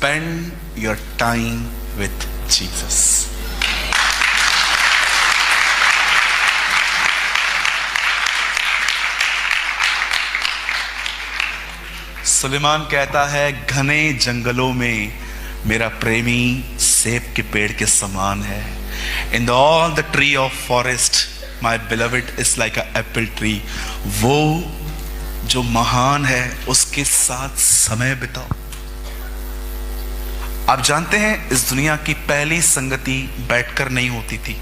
spend your time with Jesus. Suleman कहता है, घने जंगलों में मेरा प्रेमी सेब के पेड़ के समान है. In all the tree of forest, my beloved is like a apple tree. वो जो महान है उसके साथ समय बिताओ. आप जानते हैं इस दुनिया की पहली संगति बैठकर नहीं होती थी,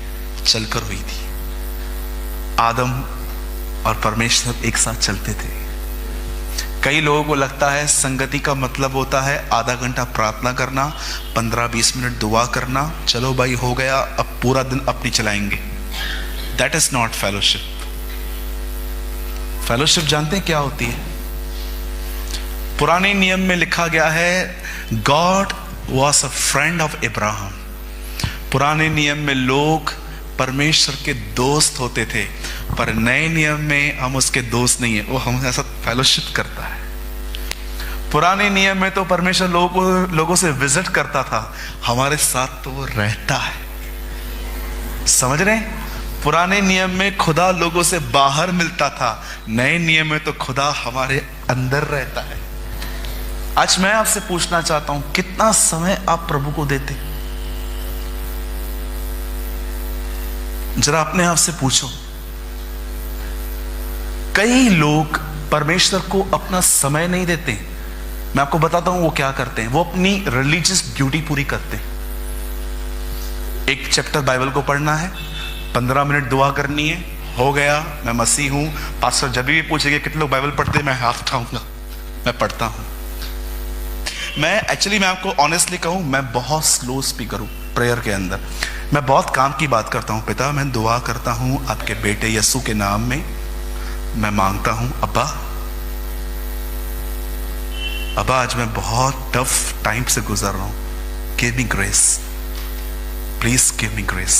चलकर हुई थी. आदम और परमेश्वर एक साथ चलते थे. कई लोगों को लगता है संगति का मतलब होता है आधा घंटा प्रार्थना करना, 15-20 मिनट दुआ करना, चलो भाई हो गया, अब पूरा दिन अपनी चलाएंगे. That is not fellowship. Fellowship जानते हैं क्या होती है? पुराने नियम में लिखा गया है God was a friend of Abraham. पुराने नियम में लोग परमेश्वर के दोस्त होते थे, पर नए नियम में हम उसके दोस्त नहीं है, वो हम ऐसा फेलोशिप करता है. पुराने नियम में तो परमेश्वर लोगों से विजिट करता था, हमारे साथ तो वो रहता है. समझ रहे हैं? पुराने नियम में खुदा लोगों से बाहर मिलता था, नए नियम में तो खुदा हमारे अंदर रहता है. आज मैं आपसे पूछना चाहता हूं, कितना समय आप प्रभु को देते? जरा अपने आप से पूछो. कई लोग परमेश्वर को अपना समय नहीं देते. मैं आपको बताता हूं वो क्या करते हैं. वो अपनी रिलीजियस ड्यूटी पूरी करते हैं. एक चैप्टर बाइबल को पढ़ना है, 15 मिनट दुआ करनी है, हो गया, मैं मसीह हूं. पास्टर जब भी पूछेंगे कितने लोग बाइबल पढ़ते हैं, मैं हाथ उठाऊंगा, मैं पढ़ता हूं. मैं आपको ऑनेस्टली कहूं, मैं बहुत स्लो स्पीकर हूं प्रेयर के अंदर. मैं बहुत काम की बात करता हूं. पिता, मैं दुआ करता हूं आपके बेटे यीशु के नाम में. मैं मांगता हूं अब्बा, आज मैं बहुत टफ टाइम से गुजर रहा हूं. Give me grace, please give me grace.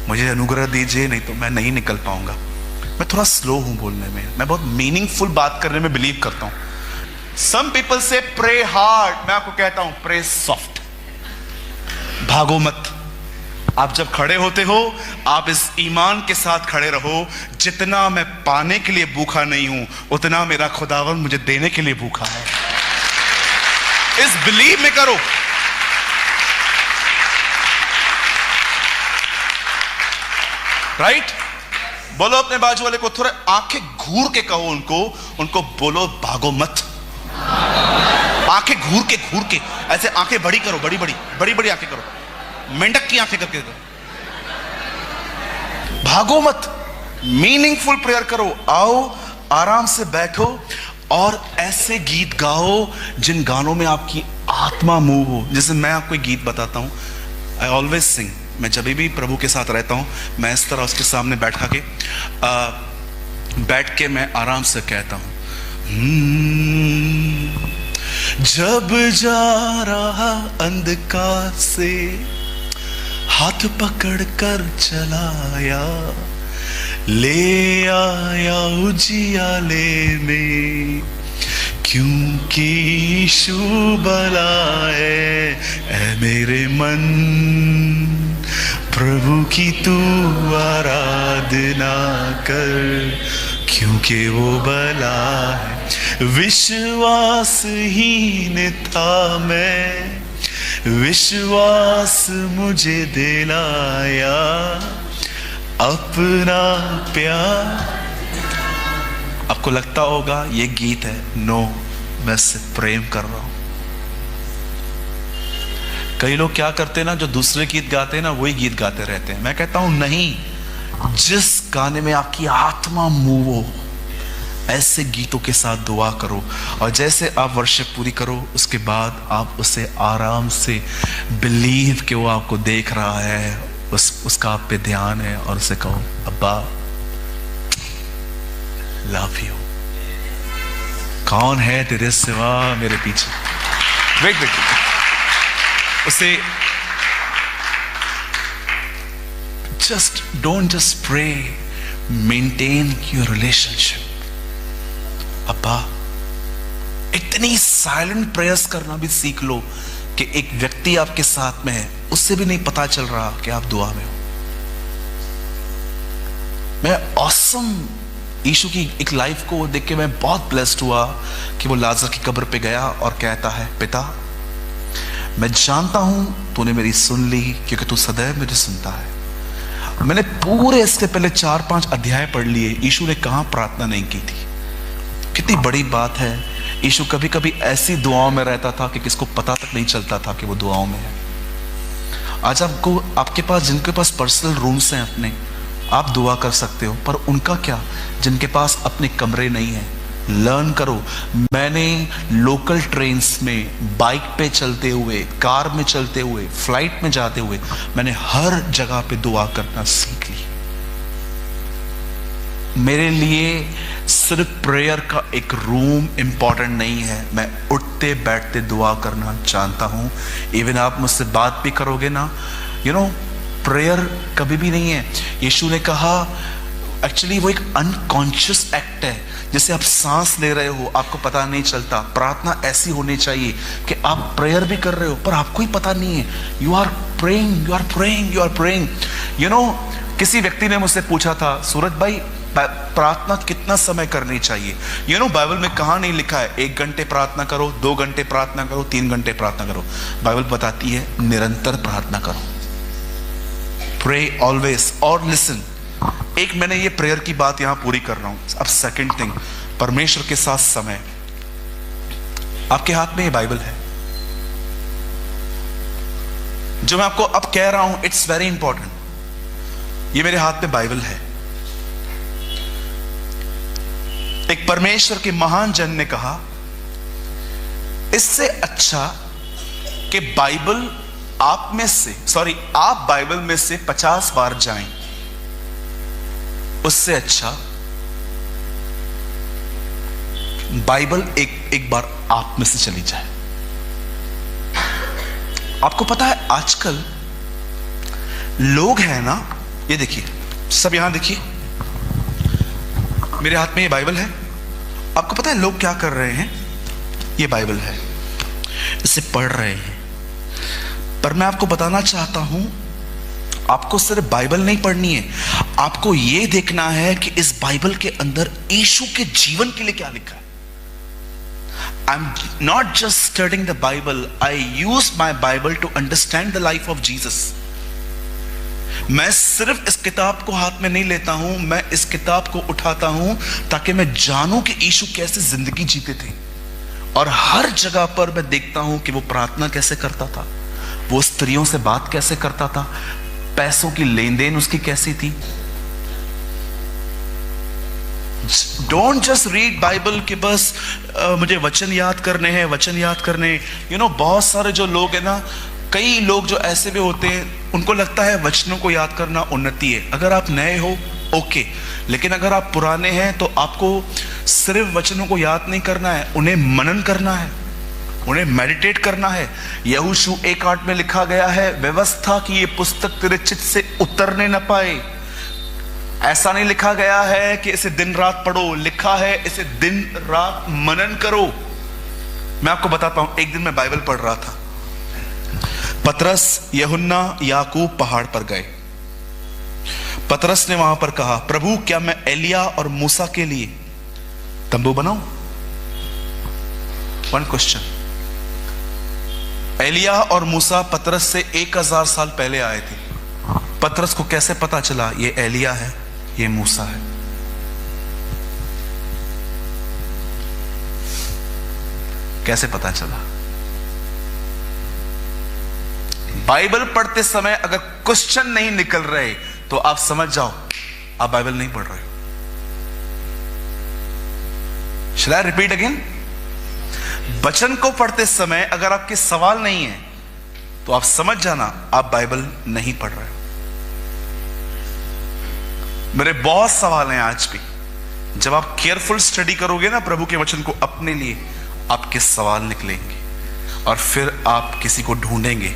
मुझे अनुग्रह दीजिए, नहीं तो मैं नहीं निकल पाऊंगा. मैं थोड़ा स्लो हूं बोलने में. मैं बहुत मीनिंगफुल बात करने में बिलीव करता हूं. सम पीपल से प्रे हार्ड. मैं आपको कहता हूं प्रे सॉफ्ट. भागो मत. आप जब खड़े होते हो, आप इस ईमान के साथ खड़े रहो, जितना मैं पाने के लिए भूखा नहीं हूं, उतना मेरा खुदावंद मुझे देने के लिए भूखा है. इस बिलीव में करो. राइट? बोलो अपने बाजू वाले को, थोड़ा आंखें घूर के कहो उनको बोलो भागो मत. आंखें घूर के ऐसे आंखें बड़ी करो, बड़ी आंखें करो, मेंढक की आंखें करके करो. भागो मत. मीनिंगफुल प्रेयर करो. आओ, आराम से बैठो और ऐसे गीत गाओ जिन गानों में आपकी आत्मा मूव हो. जैसे मैं आपको एक गीत बताता हूं, आई ऑलवेज सिंग. मैं जब भी प्रभु के साथ रहता हूं, मैं इस तरह उसके सामने बैठ के मैं आराम से कहता हूं, जब जा रहा अंधकार से हाथ पकड़ कर चलाया, ले आया उजियाले में, क्योंकि यीशु भला है. ऐ मेरे मन, प्रभु की तू आराधना कर, क्योंकि वो भला है. विश्वासहीन था मैं, विश्वास मुझे दिलाया अपना प्यार. आपको लगता होगा ये गीत है. नो, मैं सिर्फ प्रेम कर रहा हूं. कई लोग क्या करते हैं ना, जो दूसरे गीत गाते हैं ना, वही गीत गाते रहते हैं. मैं कहता हूं नहीं, जिस गाने में आपकी आत्मा मूव हो, ऐसे गीतों के साथ दुआ करो. और जैसे आप वर्शिप पूरी करो, उसके बाद आप उसे आराम से बिलीव कि वो आपको देख रहा है, उसका आप पे ध्यान है, और उसे कहो अब्बा लव यू. कौन है तेरे सिवा मेरे पीछे. वेट उसे don't just pray, maintain your relationship. अब्बा, इतनी साइलेंट प्रेयर्स करना भी सीख लो कि एक व्यक्ति आपके साथ में है, उससे भी नहीं पता चल रहा कि आप दुआ में हो। मैं ऑसम यीशु की एक लाइफ को देख के मैं बहुत ब्लेस्ड हुआ कि वो लाजर की कब्र पे गया और कहता है, पिता मैं जानता हूं तूने मेरी सुन ली, क्योंकि तू सदैव मुझे सुनता है। मैंने पूरे इसके पहले 4-5 अध्याय पढ़ लिए, यीशु ने कहां प्रार्थना नहीं की थी। कितनी बड़ी बात है। यीशु कभी कभी ऐसी दुआओं में रहता था कि किसको पता तक नहीं चलता था कि वो दुआओं में है। आज आपको, आपके पास, जिनके पास पर्सनल रूम्स हैं अपने, आप दुआ कर सकते हो, पर उनका क्या जिनके पास अपने कमरे नहीं है? लर्न करो। मैंने लोकल ट्रेन्स में, बाइक पे चलते हुए, कार में चलते हुए, फ्लाइट में जाते हुए, मैंने हर जगह पे दुआ करना सीख ली। मेरे लिए सिर्फ प्रेयर का एक रूम इंपॉर्टेंट नहीं है, मैं उठते बैठते दुआ करना जानता हूं। इवन आप मुझसे बात भी करोगे ना, प्रेयर कभी भी नहीं है। यीशु ने कहा, एक्चुअली वो एक अनकॉन्शियस एक्ट है, जैसे आप सांस ले रहे हो, आपको पता नहीं चलता। प्रार्थना ऐसी होनी चाहिए कि आप प्रेयर भी कर रहे हो पर आपको ही पता नहीं है। You are praying, you are praying, you are praying. किसी व्यक्ति ने मुझसे पूछा था, सूरज भाई प्रार्थना कितना समय करनी चाहिए? बाइबल में कहां नहीं लिखा है 1 घंटे प्रार्थना करो, 2 घंटे प्रार्थना करो, 3 घंटे प्रार्थना करो। बाइबल बताती है निरंतर प्रार्थना करो, प्रे ऑलवेज। और लिसन, एक मैंने ये प्रेयर की बात यहां पूरी कर रहा हूं। अब सेकंड थिंग, परमेश्वर के साथ समय। आपके हाथ में ये बाइबल है, जो मैं आपको अब कह रहा हूं, इट्स वेरी इंपॉर्टेंट। ये मेरे हाथ में बाइबल है। एक परमेश्वर के महान जन ने कहा, इससे अच्छा कि बाइबल आप बाइबल में से 50 बार जाएं, उससे अच्छा बाइबल एक बार आप में से चली जाए। आपको पता है आजकल लोग हैं ना, ये देखिए, सब यहां देखिए, मेरे हाथ में ये बाइबल है। आपको पता है लोग क्या कर रहे हैं? ये बाइबल है, इसे पढ़ रहे हैं, पर मैं आपको बताना चाहता हूं, आपको सिर्फ बाइबल नहीं पढ़नी है, आपको यह देखना है कि इस बाइबल के अंदर यीशु के जीवन के लिए क्या लिखा है। I am not just studying the Bible, I use my Bible to understand the life of Jesus. मैं सिर्फ इस किताब को हाथ में नहीं लेता हूं, मैं इस किताब को उठाता हूं ताकि मैं जानूं कि यीशु कैसे जिंदगी जीते थे। और हर जगह पर मैं देखता हूं कि वो प्रार्थना कैसे करता था, वो स्त्रियों से बात कैसे करता था, पैसों की लेन देन उसकी कैसी थी। डोंट जस्ट रीड बाइबल कि बस मुझे वचन याद करने हैं, वचन याद करने। बहुत सारे जो लोग हैं ना, कई लोग जो ऐसे भी होते हैं, उनको लगता है वचनों को याद करना उन्नति है। अगर आप नए हो ओके, लेकिन अगर आप पुराने हैं तो आपको सिर्फ वचनों को याद नहीं करना है, उन्हें मनन करना है, उन्हें मेडिटेट करना है। यहोशू 1:8 में लिखा गया है, व्यवस्था की ये पुस्तक तेरे चित्त से उतरने न पाए। ऐसा नहीं लिखा गया है कि इसे दिन रात पढ़ो, लिखा है इसे दिन रात मनन करो। मैं आपको बताता हूं, एक दिन मैं बाइबल पढ़ रहा था, पतरस, यूहन्ना, याकूब पहाड़ पर गए। पतरस ने वहां पर कहा, प्रभु क्या मैं एलिया और मूसा के लिए तंबू बनाऊं? One question. एलिया और मूसा पतरस से 1000 साल पहले आए थे। पतरस को कैसे पता चला ये एलिया है, ये मूसा है? कैसे पता चला? बाइबल पढ़ते समय अगर क्वेश्चन नहीं निकल रहे तो आप समझ जाओ आप बाइबल नहीं पढ़ रहे हो। Shall I repeat again? वचन को पढ़ते समय अगर आपके सवाल नहीं है तो आप समझ जाना आप बाइबल नहीं पढ़ रहे हो। मेरे बहुत सवाल हैं आज भी। जब आप केयरफुल स्टडी करोगे ना प्रभु के वचन को अपने लिए, आपके सवाल निकलेंगे और फिर आप किसी को ढूंढेंगे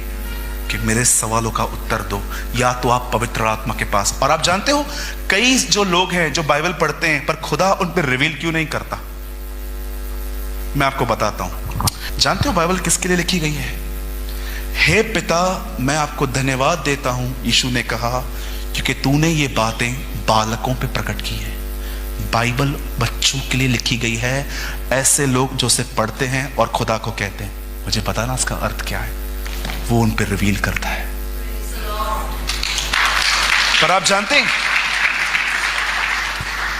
कि मेरे सवालों का उत्तर दो, या तो आप पवित्र आत्मा के पास। और आप जानते हो कई जो लोग हैं जो बाइबल पढ़ते हैं पर खुदा उन पर रिवील क्यों नहीं करता? मैं आपको बताता हूं। जानते हो बाइबल किसके लिए लिखी गई है? हे पिता, मैं आपको धन्यवाद देता हूं, यीशु ने कहा, क्योंकि तूने ये बातें बालकों पे प्रकट की है। बाइबल बच्चों के लिए लिखी गई है, ऐसे लोग जो उसे पढ़ते हैं और खुदा को कहते हैं मुझे पता ना इसका अर्थ क्या है, वो उन पे रिवील करता है। पर आप जानते हैं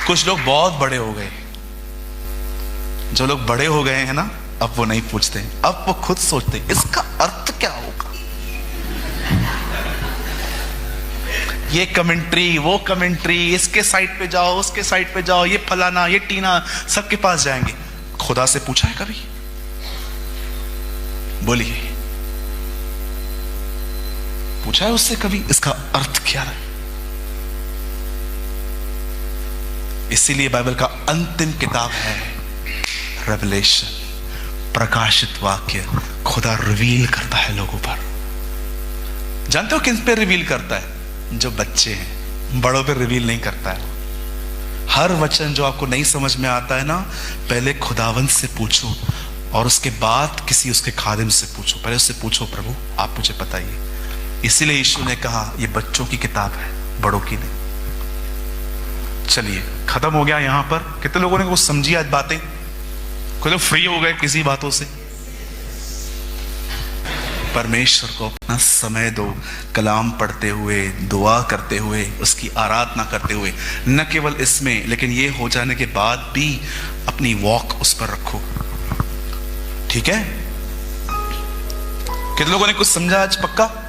कुछ लोग बहुत बड़े हो गए, जो लोग बड़े हो गए हैं ना, अब वो नहीं पूछते, अब वो खुद सोचते इसका अर्थ क्या होगा। ये कमेंट्री, वो कमेंट्री, इसके साइट पे जाओ, उसके साइट पे जाओ, ये फलाना, ये टीना, सबके पास जाएंगे। खुदा से पूछा है कभी? बोलिए, पूछा है उससे कभी इसका अर्थ क्या है? इसीलिए बाइबल का अंतिम किताब है रेवलेशन, प्रकाशित वाक्य। खुदा रिवील करता है लोगों पर। जानते हो किन पे रिवील करता है? जो बच्चे हैं, बड़ों पे रिवील नहीं करता है। हर वचन जो आपको नहीं समझ में आता है ना, पहले खुदावंत से पूछो और उसके बाद किसी उसके खादिम से पूछो। पहले उससे पूछो, प्रभु आप मुझे बताइए। इसीलिए यीशु ने कहा ये बच्चों की किताब है, बड़ों की नहीं। चलिए, खत्म हो गया यहां पर। कितने लोगों ने कुछ समझी आज बातें? कोई लोग फ्री हो गए किसी बातों से? परमेश्वर को अपना समय दो, कलाम पढ़ते हुए, दुआ करते हुए, उसकी आराधना करते हुए। न केवल इसमें, लेकिन ये हो जाने के बाद भी अपनी वॉक उस पर रखो। ठीक है? कितने लोगों ने कुछ समझा आज? पक्का?